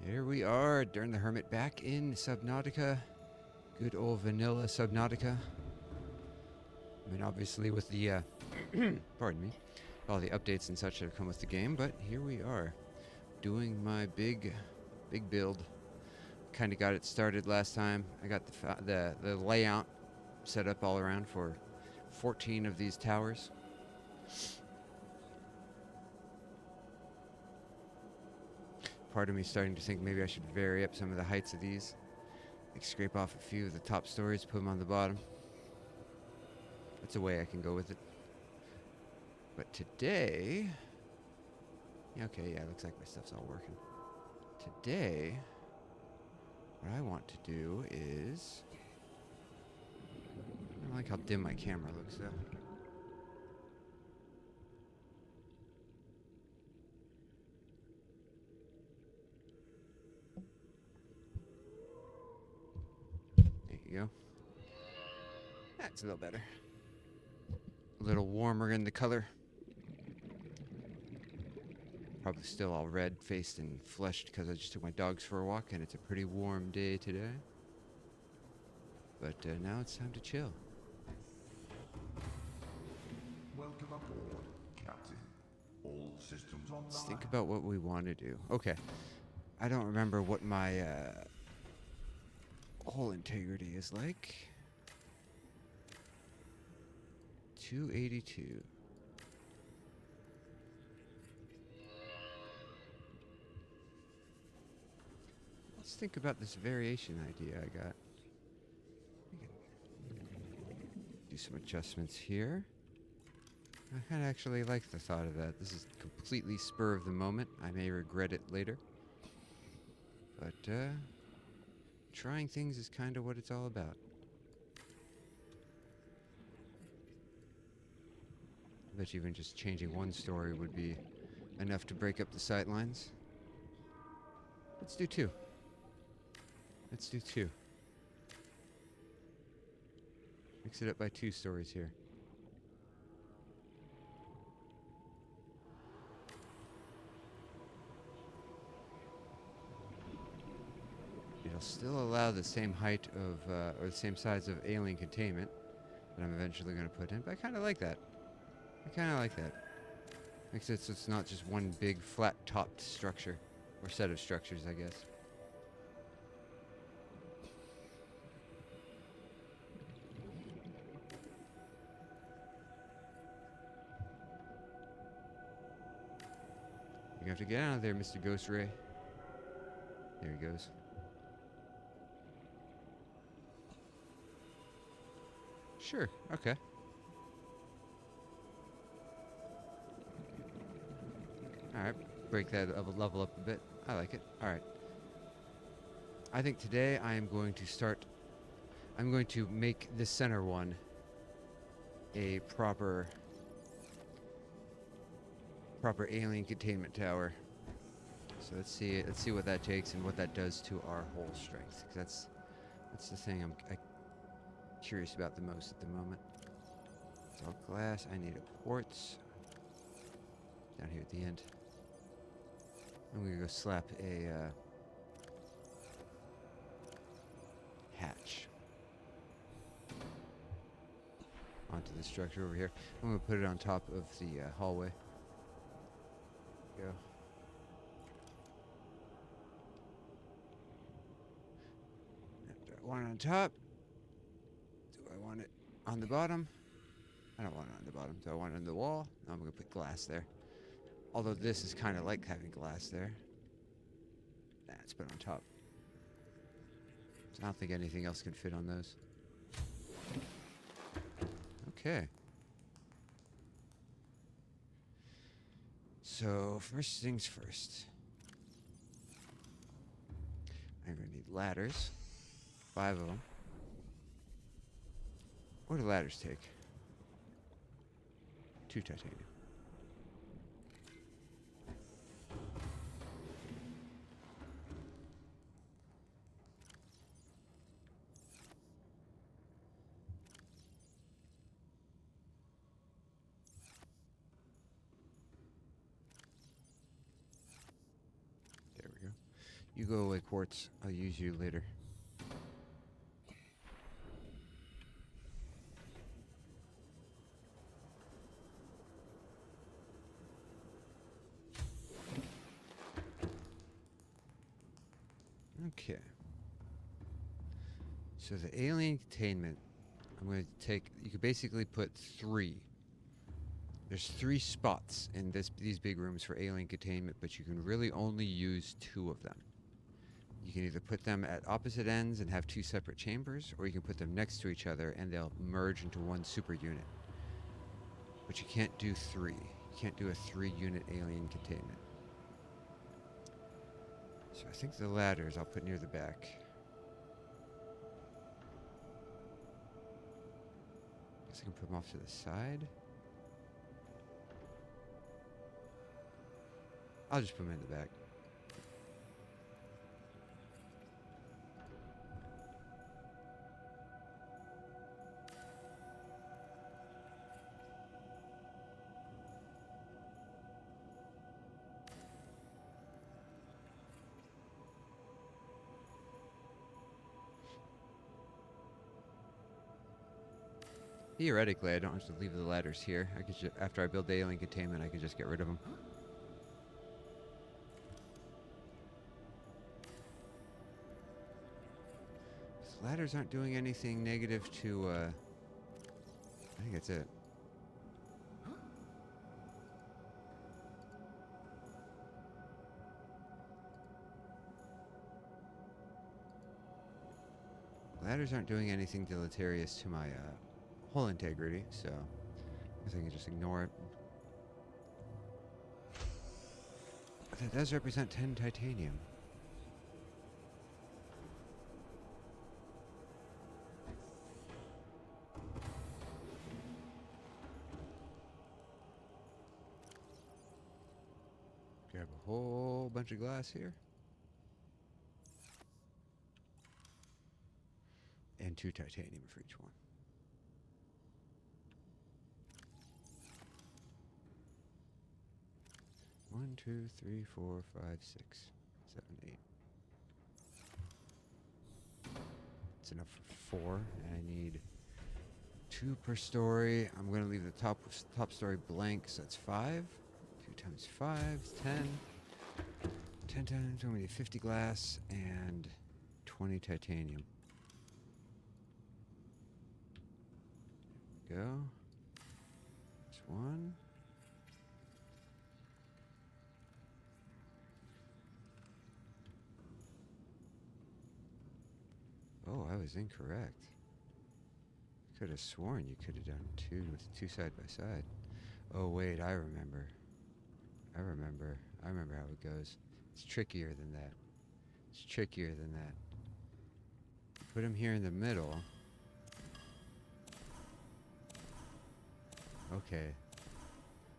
Here we are, Darn the Hermit, back in Subnautica. Good old vanilla Subnautica. I mean, obviously with the, pardon me, all the updates and such that have come with the game, but here we are, doing my big build. Kind of got it started last time. I got the layout set up all around for 14 of these towers. Part of me starting to think maybe I should vary up some of the heights of these. Like scrape off a few of the top stories, put them on the bottom. That's a way I can go with it. But today... Yeah, okay, yeah, looks like my stuff's all working. Today, what I want to do is... I don't like how dim my camera looks, though. There you go. That's a little better. A little warmer in the color. Probably still all red-faced and fleshed because I just took my dogs for a walk and it's a pretty warm day today. But now it's time to chill. Welcome aboard, Captain. All systems online. Let's think about what we want to do. Okay. I don't remember what my hull integrity is like. 282. Let's think about this variation idea I got. Do some adjustments here. I kind of actually like the thought of that. This is completely spur of the moment. I may regret it later. But, trying things is kind of what it's all about. I bet even just changing one story would be enough to break up the sightlines. Let's do two. Let's do two. Mix it up by 2 stories here. It'll still allow the same height of, or the same size of alien containment that I'm eventually going to put in, but I kind of like that. Makes it so it's not just one big flat-topped structure, or set of structures, I guess. You have to get out of there, Mr. Ghost Ray. There he goes. Sure, okay. Alright, break that level up a bit. I like it. Alright. I think today I am going to make this center one a proper alien containment tower. So let's see what that takes and what that does to our hull strength. 'Cause that's the thing I'm curious about the most at the moment. It's all glass. I need a port down here at the end. I'm gonna go slap a hatch onto the structure over here. I'm gonna put it on top of the hallway. Go. Do I want it on top? Do I want it on the bottom? I don't want it on the bottom. Do I want it on the wall? No, I'm gonna put glass there. Although this is kind of like having glass there. Let's put it on top. I don't think anything else can fit on those. Okay. So, first things first. I'm going to need ladders. 5 of them. What do ladders take? 2 titanium. You go away, Quartz. I'll use you later. Okay. So the alien containment, I'm going to take, you could basically put 3. There's 3 spots in these big rooms for alien containment, but you can really only use 2 of them. You can either put them at opposite ends and have 2 separate chambers, or you can put them next to each other and they'll merge into one super unit. But you can't do 3. You can't do a 3-unit alien containment. So I think the ladders I'll put near the back. Guess I can put them off to the side. I'll just put them in the back. Theoretically, I don't have to leave the ladders here. I could after I build the alien containment, I could just get rid of them. These ladders aren't doing anything negative to, I think that's it. Ladders aren't doing anything deleterious to my, hull integrity, so I guess I can just ignore it. But that does represent 10 titanium. Grab a whole bunch of glass here. And 2 titanium for each one. One, 2, 3, 4, 5, 6, 7, 8. It's enough for 4, and I need 2 per story. I'm going to leave the top story blank, so that's 5. 2 times 5 is 10. 10 times, I'm going to need 50 glass and 20 titanium. Go. There's 1. Oh, I was incorrect. Could have sworn you could have done 2 with 2 side by side. Oh wait, I remember. I remember how it goes. It's trickier than that. It's trickier than that. Put him here in the middle. Okay.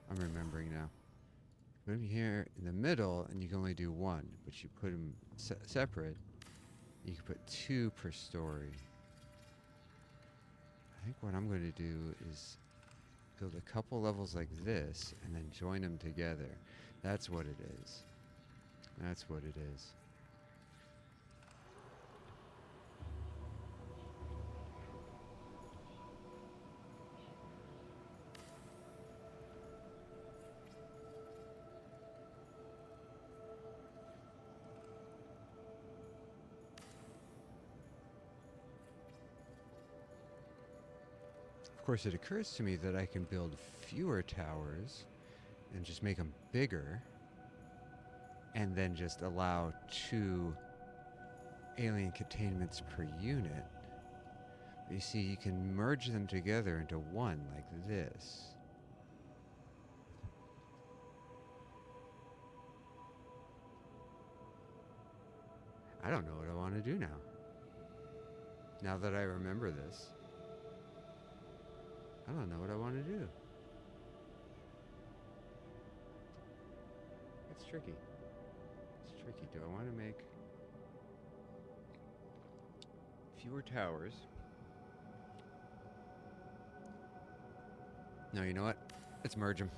I'm remembering now. Put him here in the middle, and you can only do 1. But you put him separate, you can put 2 per story. I think what I'm going to do is build a couple levels like this, and then join them together. That's what it is. That's what it is. Of course, it occurs to me that I can build fewer towers and just make them bigger, and then just allow 2 alien containments per unit. But you see, you can merge them together into 1 like this. I don't know what I want to do now. Now that I remember this, I don't know what I want to do. It's tricky. It's tricky. Do I want to make fewer towers? No, you know what? Let's merge them.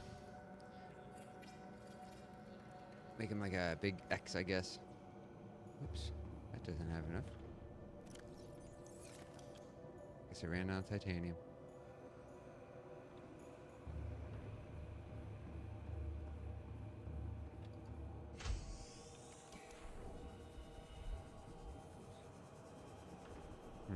Make them like a big X, I guess. Oops, that doesn't have enough. Guess I ran out of titanium. Hmm.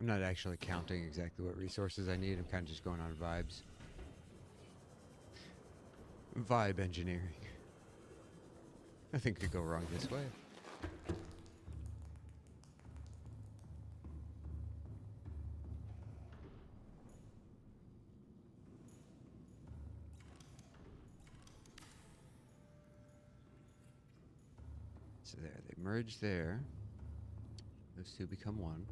I'm not actually counting exactly what resources I need. I'm kind of just going on vibes. Vibe engineering. Nothing could go wrong this way. So there, they merge there. Those two become one.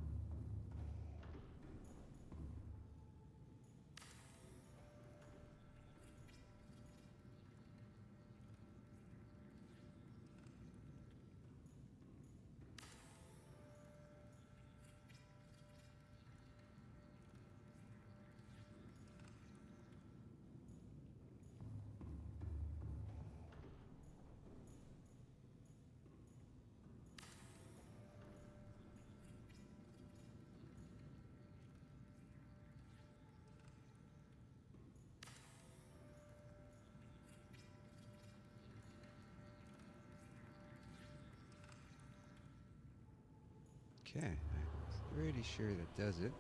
Okay, I'm pretty sure that does it.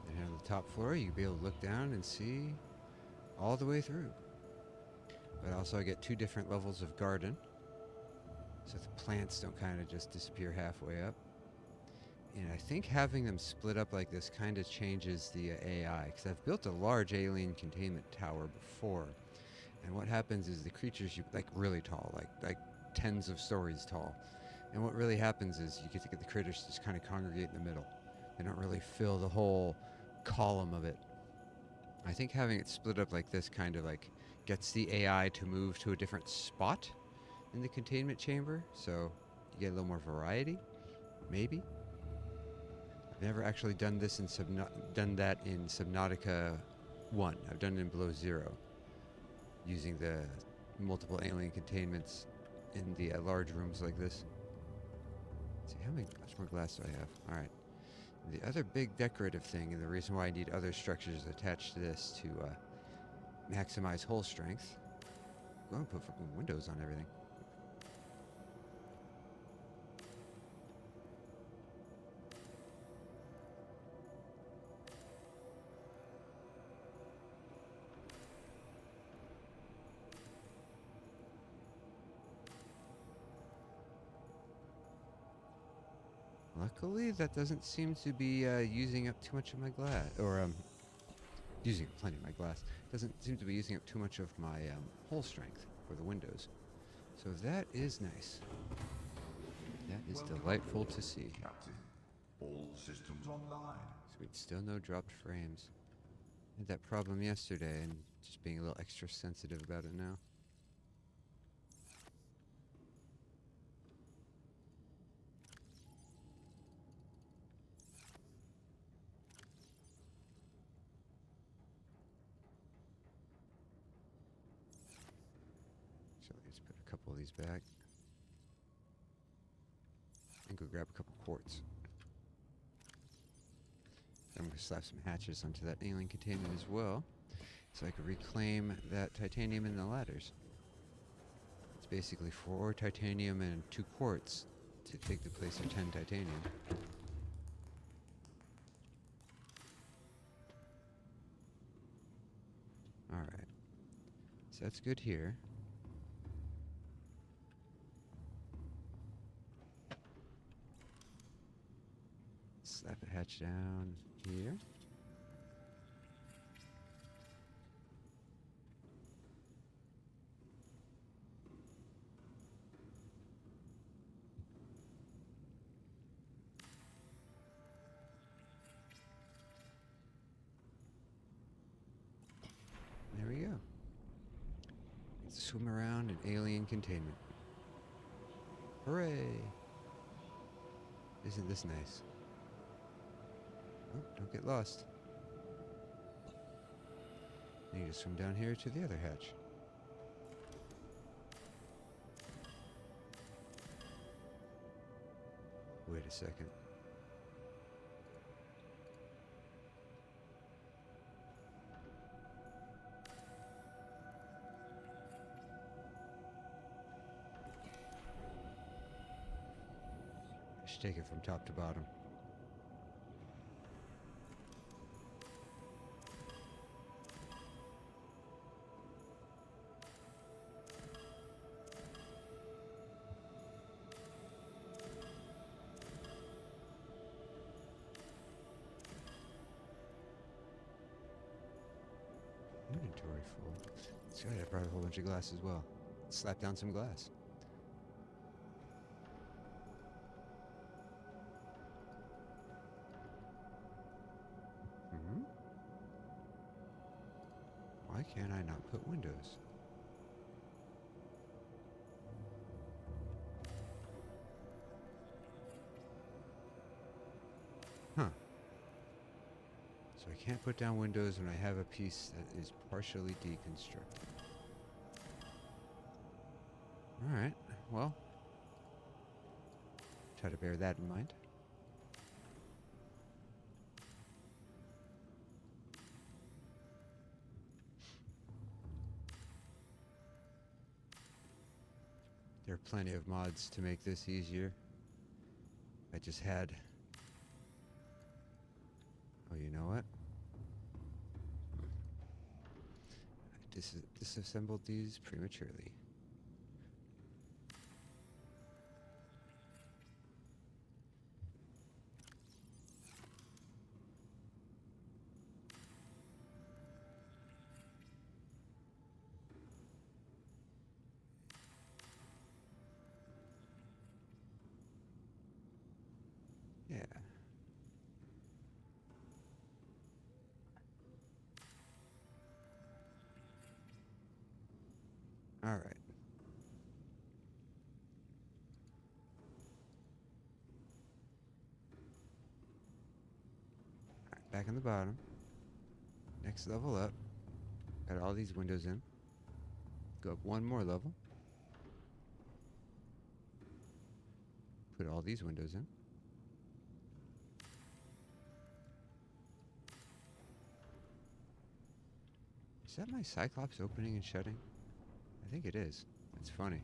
And on the top floor, you'll be able to look down and see all the way through. But also I get 2 different levels of garden, so the plants don't kind of just disappear halfway up. And I think having them split up like this kind of changes the AI, because I've built a large alien containment tower before, and what happens is the creatures, like really tall, like tens of stories tall. And what really happens is you get to get the critters to just kind of congregate in the middle. They don't really fill the whole column of it. I think having it split up like this kind of like gets the AI to move to a different spot in the containment chamber, so you get a little more variety, maybe. I've never actually done this in that in Subnautica 1. I've done it in Below Zero, using the multiple alien containments in the large rooms like this. Let's see, how much more glass do I have? All right. The other big decorative thing, and the reason why I need other structures attached to this to maximize hull strength. Go and put fucking windows on everything. Luckily, that doesn't seem to be using up too much of my glass, or using up plenty of my glass. Doesn't seem to be using up too much of my hull strength for the windows. So that is nice. That is delightful to see. Captain, all systems online. Sweet, still no dropped frames. Had that problem yesterday, and just being a little extra sensitive about it now. So let's put a couple of these back. And go grab a couple quartz. I'm going to slap some hatches onto that alien containment as well, so I can reclaim that titanium in the ladders. It's basically 4 titanium and 2 quartz to take the place of 10 titanium. Alright. So that's good here. Slap a hatch down here. swim around in alien containment. Hooray! Isn't this nice? Oh, don't get lost. Need to swim down here to the other hatch. Wait a second. I should take it from top to bottom. Inventory full. That's right, I brought a whole bunch of glass as well. Slap down some glass. Hmm? Why can't I not put windows? Huh. So I can't put down windows when I have a piece that is partially deconstructed. Alright, well, try to bear that in mind. There are plenty of mods to make this easier. I just had... Oh, you know what? I disassembled these prematurely. Yeah. All right. Back on the bottom. Next level up. Got all these windows in. Go up one more level. Put all these windows in. Is that my Cyclops opening and shutting? I think it is. It's funny.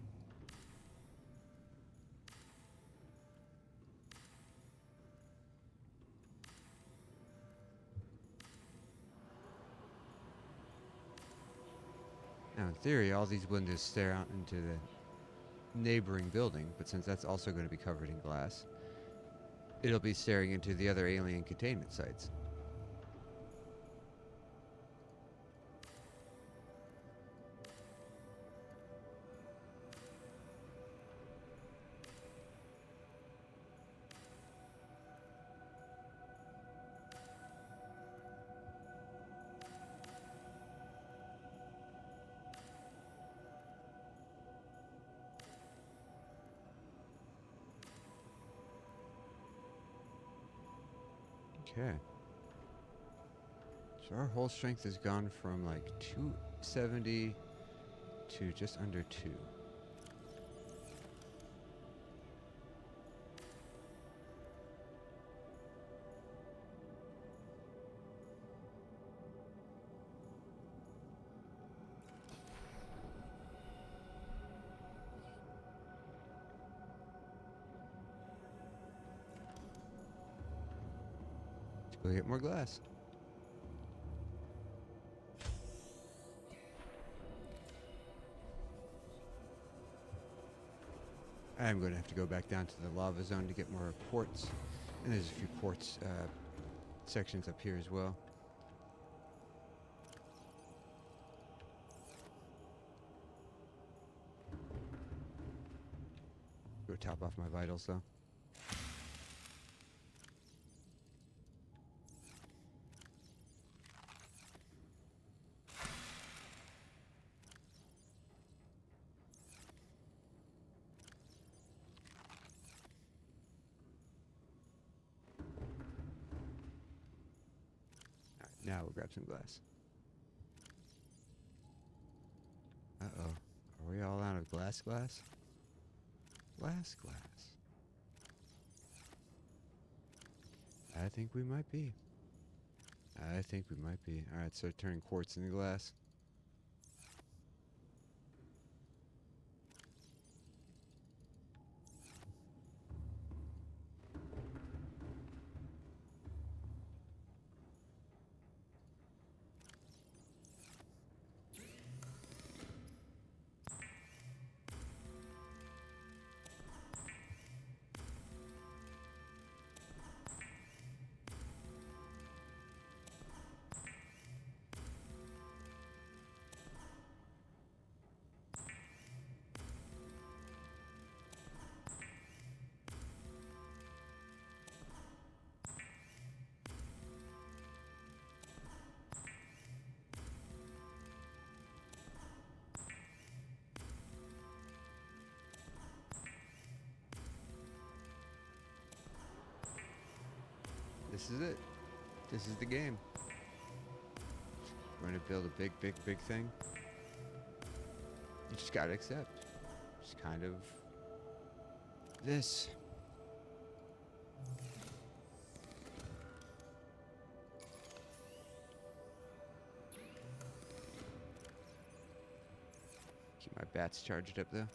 Now, in theory, all these windows stare out into the neighboring building, but since that's also going to be covered in glass, it'll be staring into the other alien containment sites. Okay. So our whole strength has gone from like 270 to just under 2. Let's go get more glass. I'm going to have to go back down to the lava zone to get more quartz. And there's a few quartz sections up here as well. Go top off my vitals though. Now we'll grab some glass. Uh-oh. Are we all out of glass? Glass? I think we might be. Alright, so turning quartz into glass. This is it. This is the game. We're gonna build a big thing. You just gotta accept. It's kind of this. Keep my bats charged up though.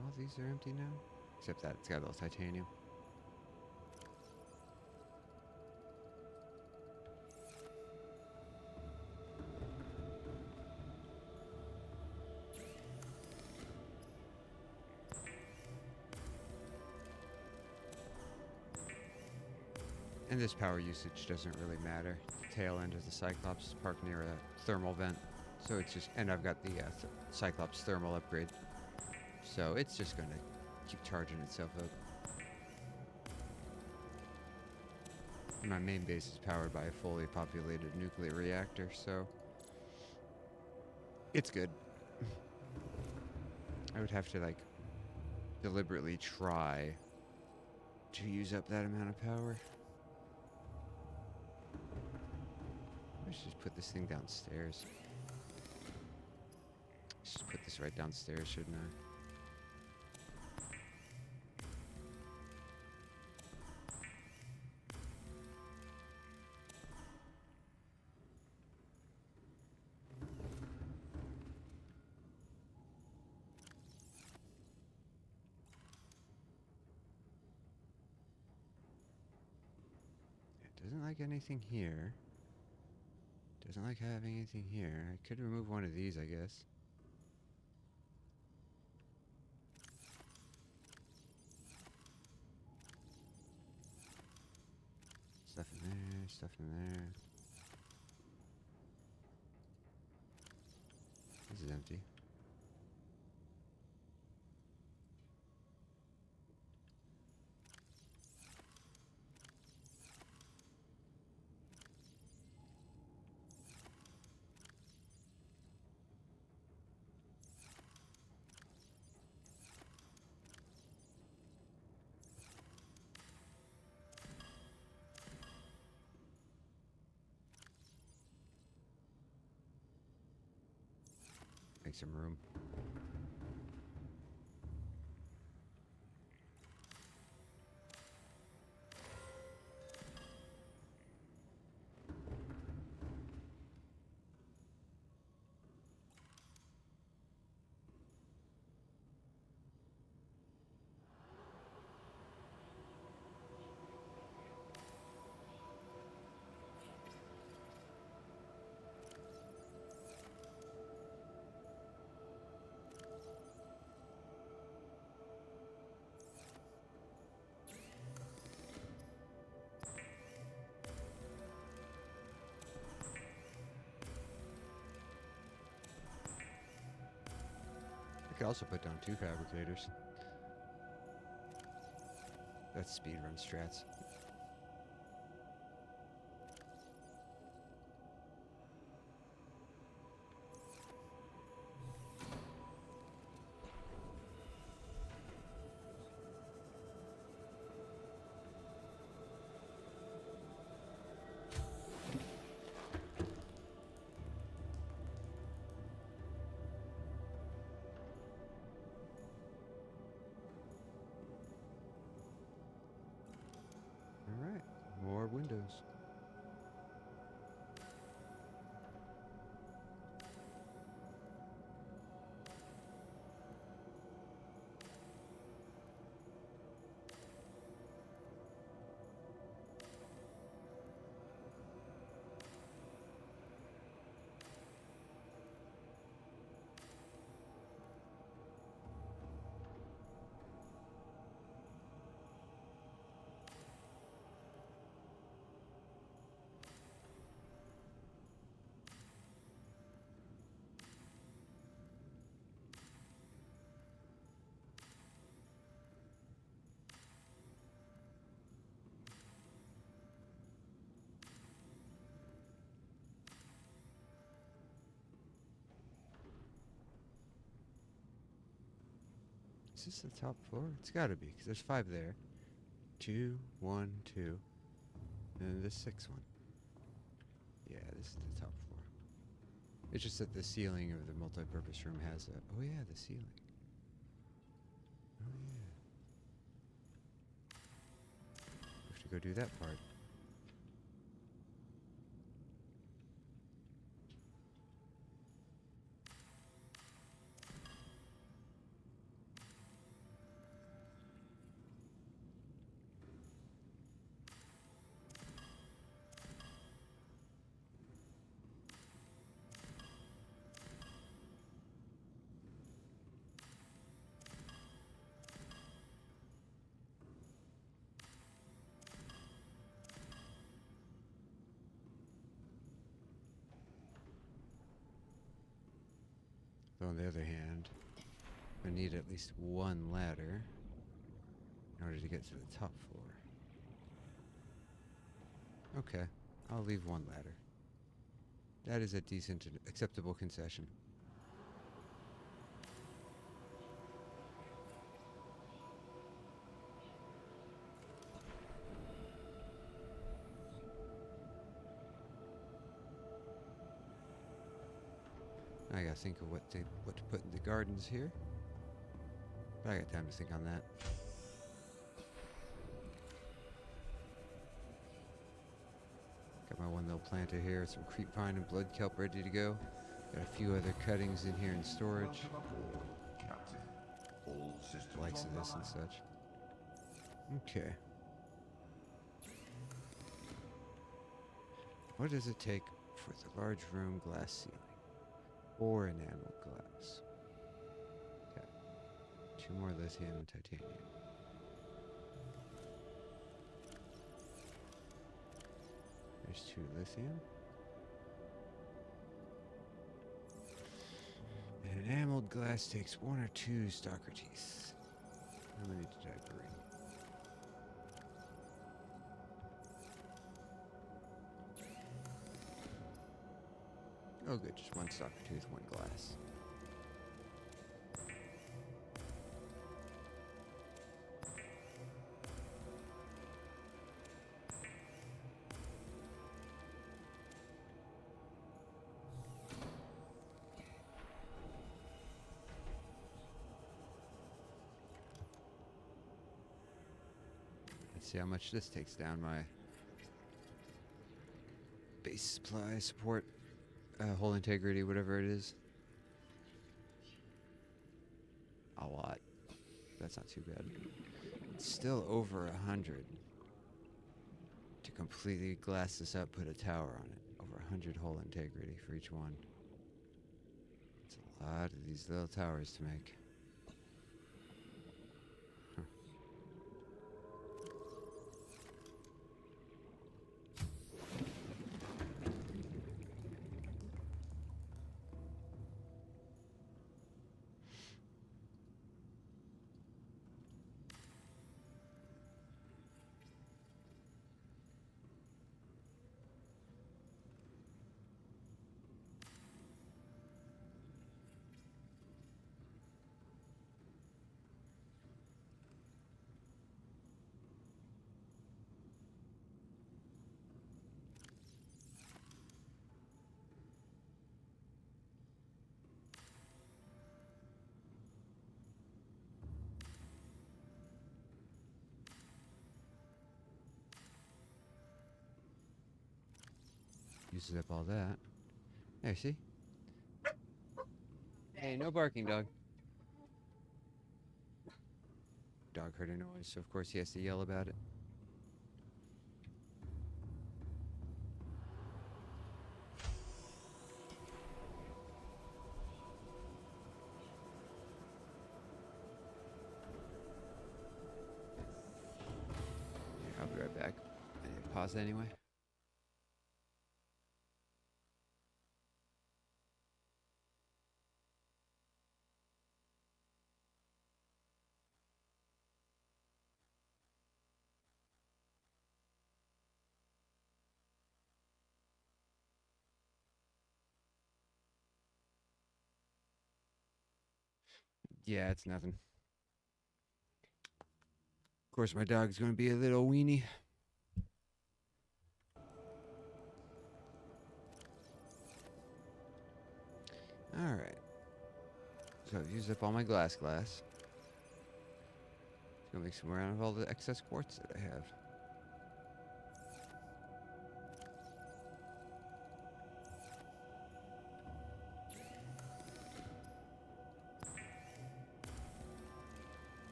All these are empty now? Except that it's got a little titanium. And this power usage doesn't really matter. The tail end of the Cyclops is parked near a thermal vent. So it's just, and I've got the Cyclops thermal upgrade. So it's just gonna keep charging itself up. And my main base is powered by a fully populated nuclear reactor, so it's good. I would have to like deliberately try to use up that amount of power. I should just put this thing downstairs. I should put this right downstairs, shouldn't I? It doesn't like anything here. Doesn't like having anything here. I could remove one of these, I guess. Stuff in there, stuff in there. This is empty. Make some room. I could also put down 2 fabricators. That's speedrun strats. Is this the top floor? It's gotta be, because there's 5 there. 2, 1, 2. And then the 6th one. Yeah, this is the top floor. It's just that the ceiling of the multi-purpose room has a... Oh yeah, the ceiling. Oh yeah. We have to go do that part. Though on the other hand, I need at least one ladder in order to get to the top floor. Okay, I'll leave one ladder. That is a decent and acceptable concession. I gotta think of what to put in the gardens here. But I got time to think on that. Got my one little planter here, some creep vine and blood kelp ready to go. Got a few other cuttings in here in storage. Welcome aboard, Captain. All systems Likes of online. this and such. Okay. What does it take for the large room glass ceiling? Or enamel glass? Okay. 2 more lithium and titanium. There's 2 lithium. And enameled glass takes 1 or 2 stalker teeth. How many did I bring? Oh good, just 1 stalker tooth, 1 glass. Let's see how much this takes down my base supply support, hull integrity, whatever it is. A lot. That's not too bad. It's still over 100. To completely glass this up, put a tower on it. Over 100 hull integrity for each one. It's a lot of these little towers to make. Huh. Uses up all that. There, see? Hey, no barking, dog. Dog heard a noise, so of course he has to yell about it. Yeah, I'll be right back. I need to pause anyway. Yeah, it's nothing. course, my dog's going to be a little weenie. Alright. So I've used up all my glass. Just gonna make some more out of all the excess quartz that I have.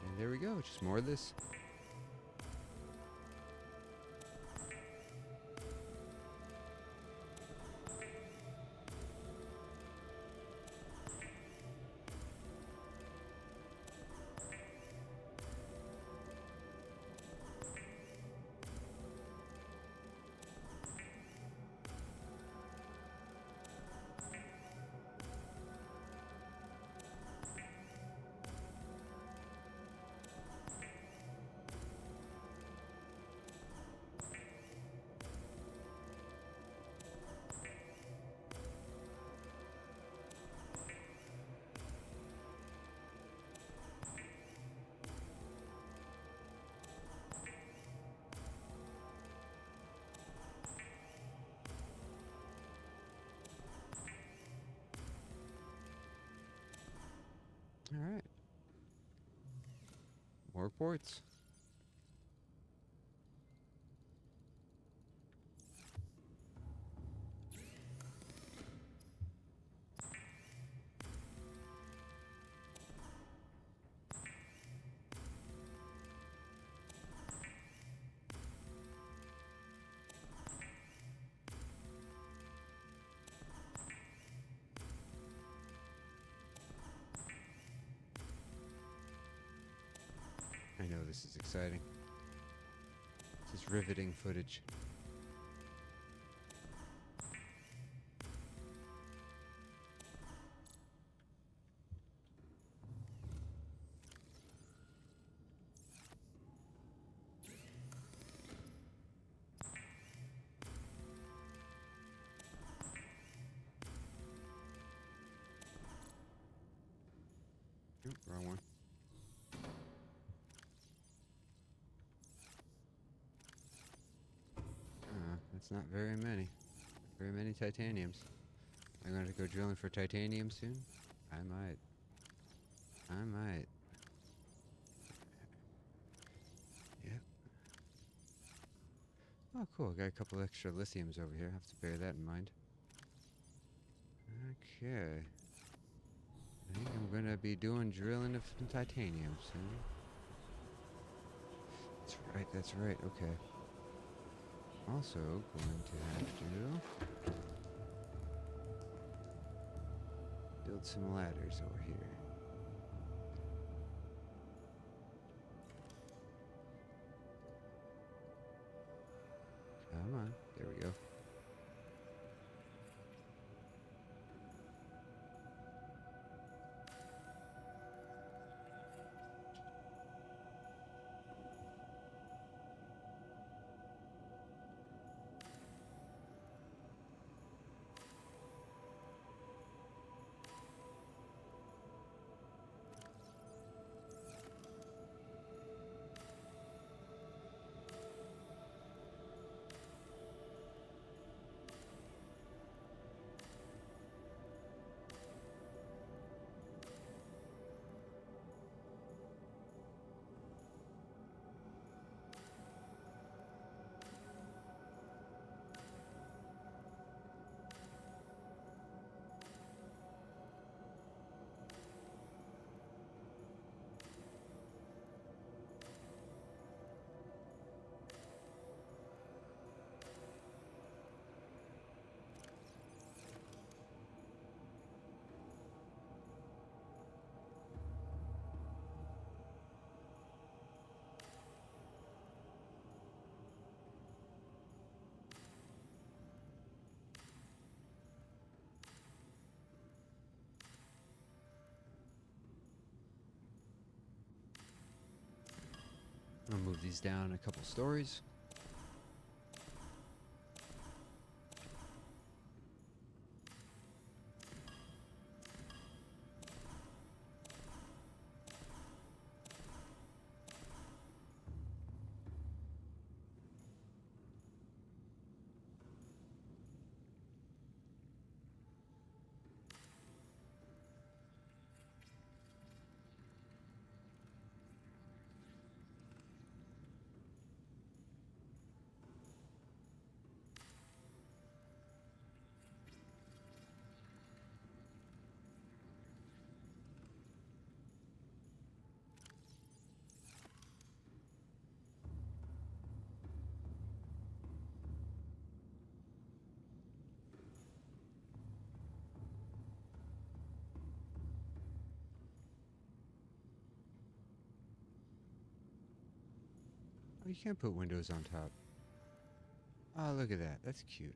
And there we go, just more of this. Alright. More quartz. I know this is exciting. This is riveting footage. Oop, wrong one. That's not very many. Very many titaniums. I'm going to go drilling for titanium soon? I might. Yep. Oh, cool. Got a couple extra lithiums over here. Have to bear that in mind. Okay. I think I'm going to be doing drilling of some titanium soon. That's right. Okay. Also going to have to build some ladders over here. Come on. There we go. I'll move these down a couple stories. Oh, you can't put windows on top. Oh, look at that. That's cute.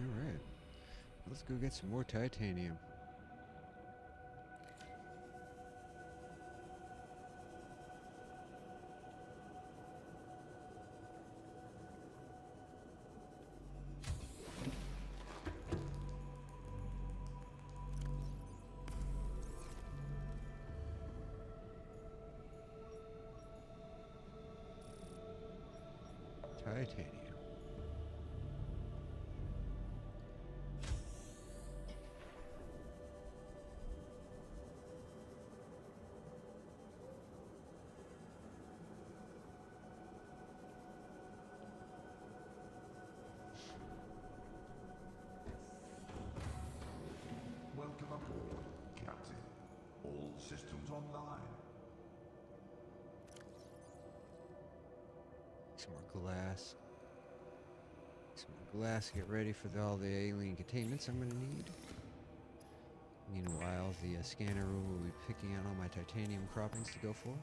Alright. Let's go get some more titanium. Titanium. Welcome aboard, Captain. All systems online. Some more glass. Some more glass. Get ready for all the alien containments I'm gonna need. Meanwhile, the scanner room will be picking out all my titanium croppings to go for.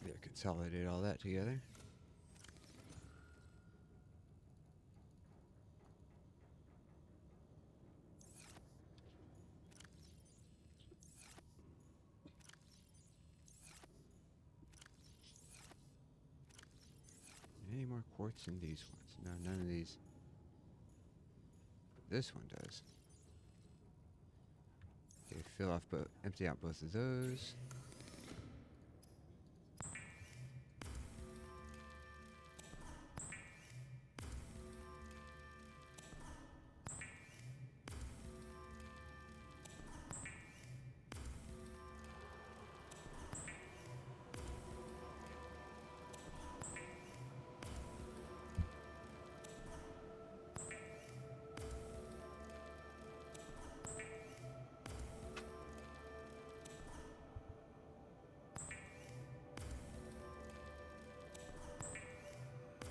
Yeah, consolidate all that together. Any more quartz in these ones? No, none of these. This one does. Okay, fill off empty out both of those.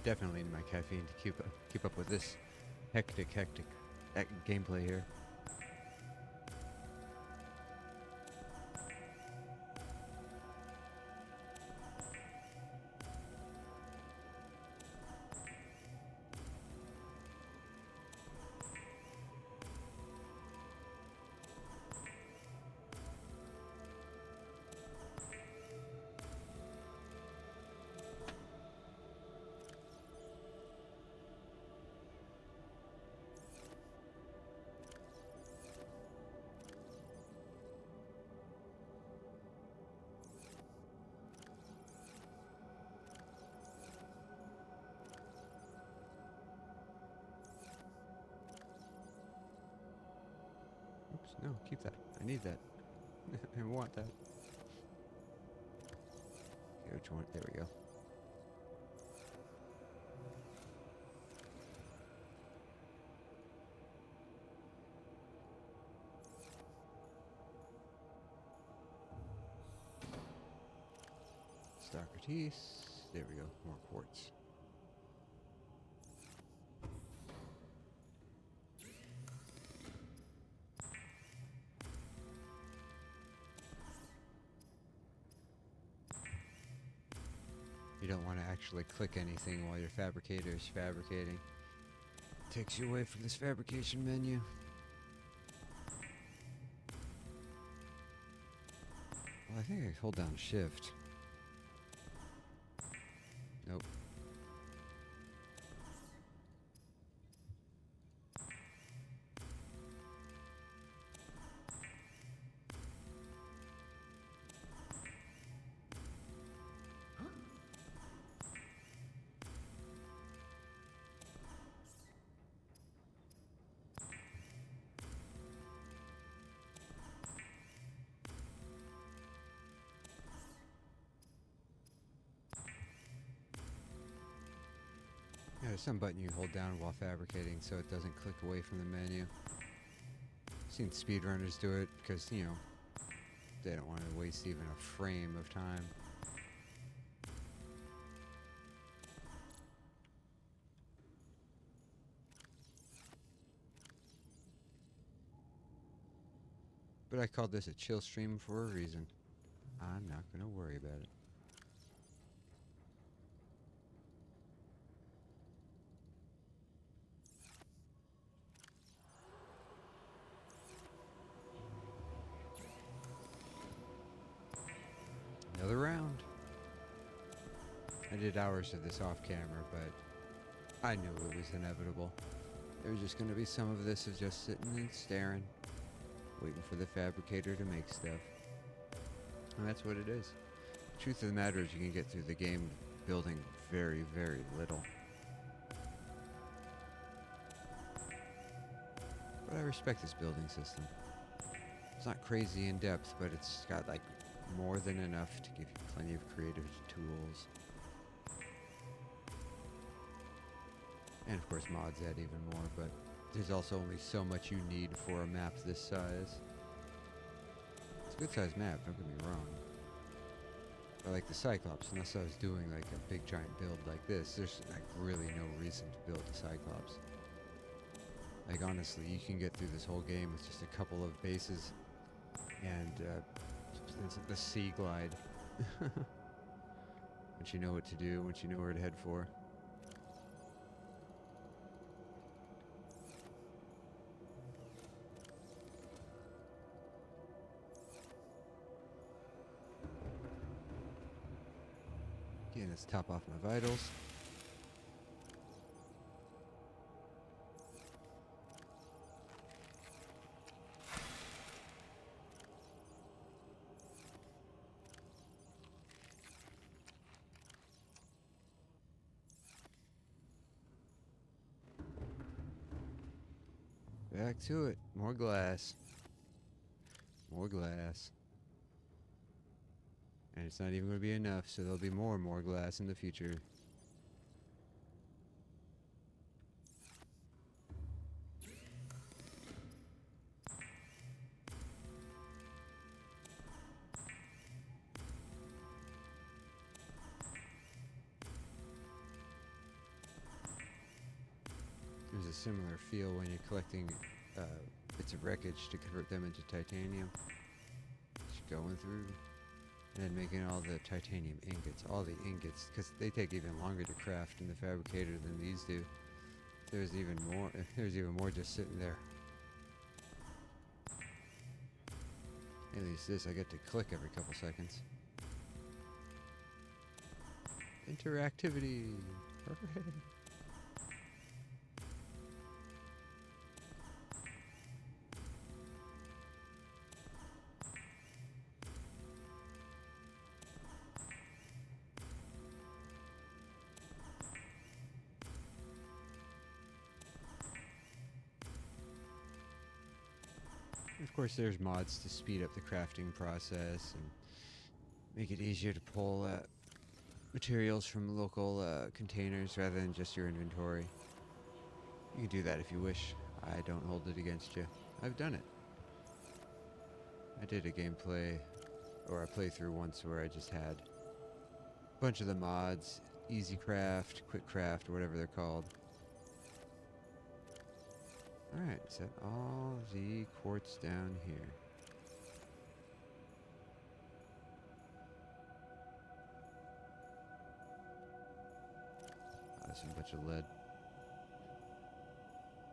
Definitely need my caffeine to keep up with this hectic gameplay here. Oops, no, keep that. I need that. I want that. Okay, which one? There we go. Socrates. There we go. More quartz. You don't want to actually click anything while your fabricator is fabricating. Takes you away from this fabrication menu. Well, I think I hold down shift. Nope. Yeah, there's some button you hold down while fabricating so it doesn't click away from the menu. I've seen speedrunners do it because, you know, they don't want to waste even a frame of time. But I called this a chill stream for a reason. I'm not going to worry about it. Another round. I did hours of this off camera, but I knew it was inevitable. There was just going to be some of this of just sitting and staring, waiting for the fabricator to make stuff. And that's what it is. Truth of the matter is you can get through the game building very, very little. But I respect this building system. It's not crazy in depth, but it's got like more than enough to give you plenty of creative tools. And of course mods add even more, but there's also only so much you need for a map this size. It's a good sized map, don't get me wrong. But like the Cyclops, unless I was doing like a big giant build like this, there's like really no reason to build a Cyclops. Like honestly, you can get through this whole game with just a couple of bases and the sea glide. Once you know what to do, once you know where to head for. Okay, let's top off my vitals. Back to it. More glass. More glass. And it's not even going to be enough, so there'll be more and more glass in the future. There's a similar feel when you're collecting bits of wreckage to convert them into titanium. Just going through and then making all the titanium ingots, all the ingots, because they take even longer to craft in the fabricator than these do. There's even more just sitting there. At least this I get to click every couple seconds. Interactivity! Hooray! Of course, there's mods to speed up the crafting process and make it easier to pull materials from local containers rather than just your inventory. You can do that if you wish. I don't hold it against you. I've done it. I did a gameplay or a playthrough once where I just had bunch of the mods, easy craft, quick craft, or whatever they're called. Alright, set all the quartz down here. That's a bunch of lead.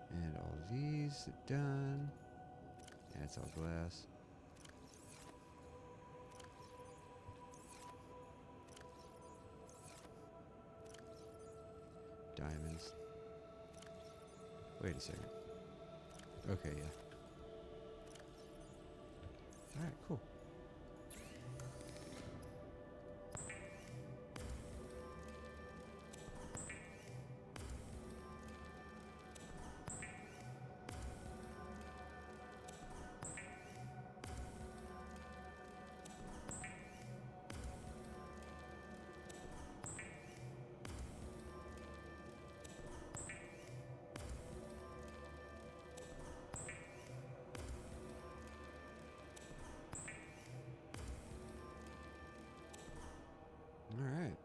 And all these are done. Yeah, it's all glass. Diamonds. Wait a second. Okay, yeah. Alright, cool. Alright.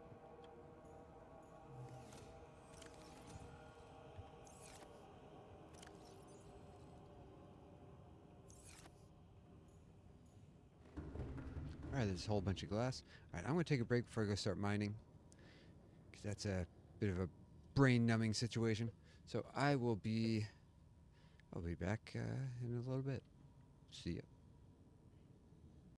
Alright, there's a whole bunch of glass. Alright, I'm going to take a break before I go start mining. Because that's a bit of a brain-numbing situation. So I'll be back in a little bit. See ya.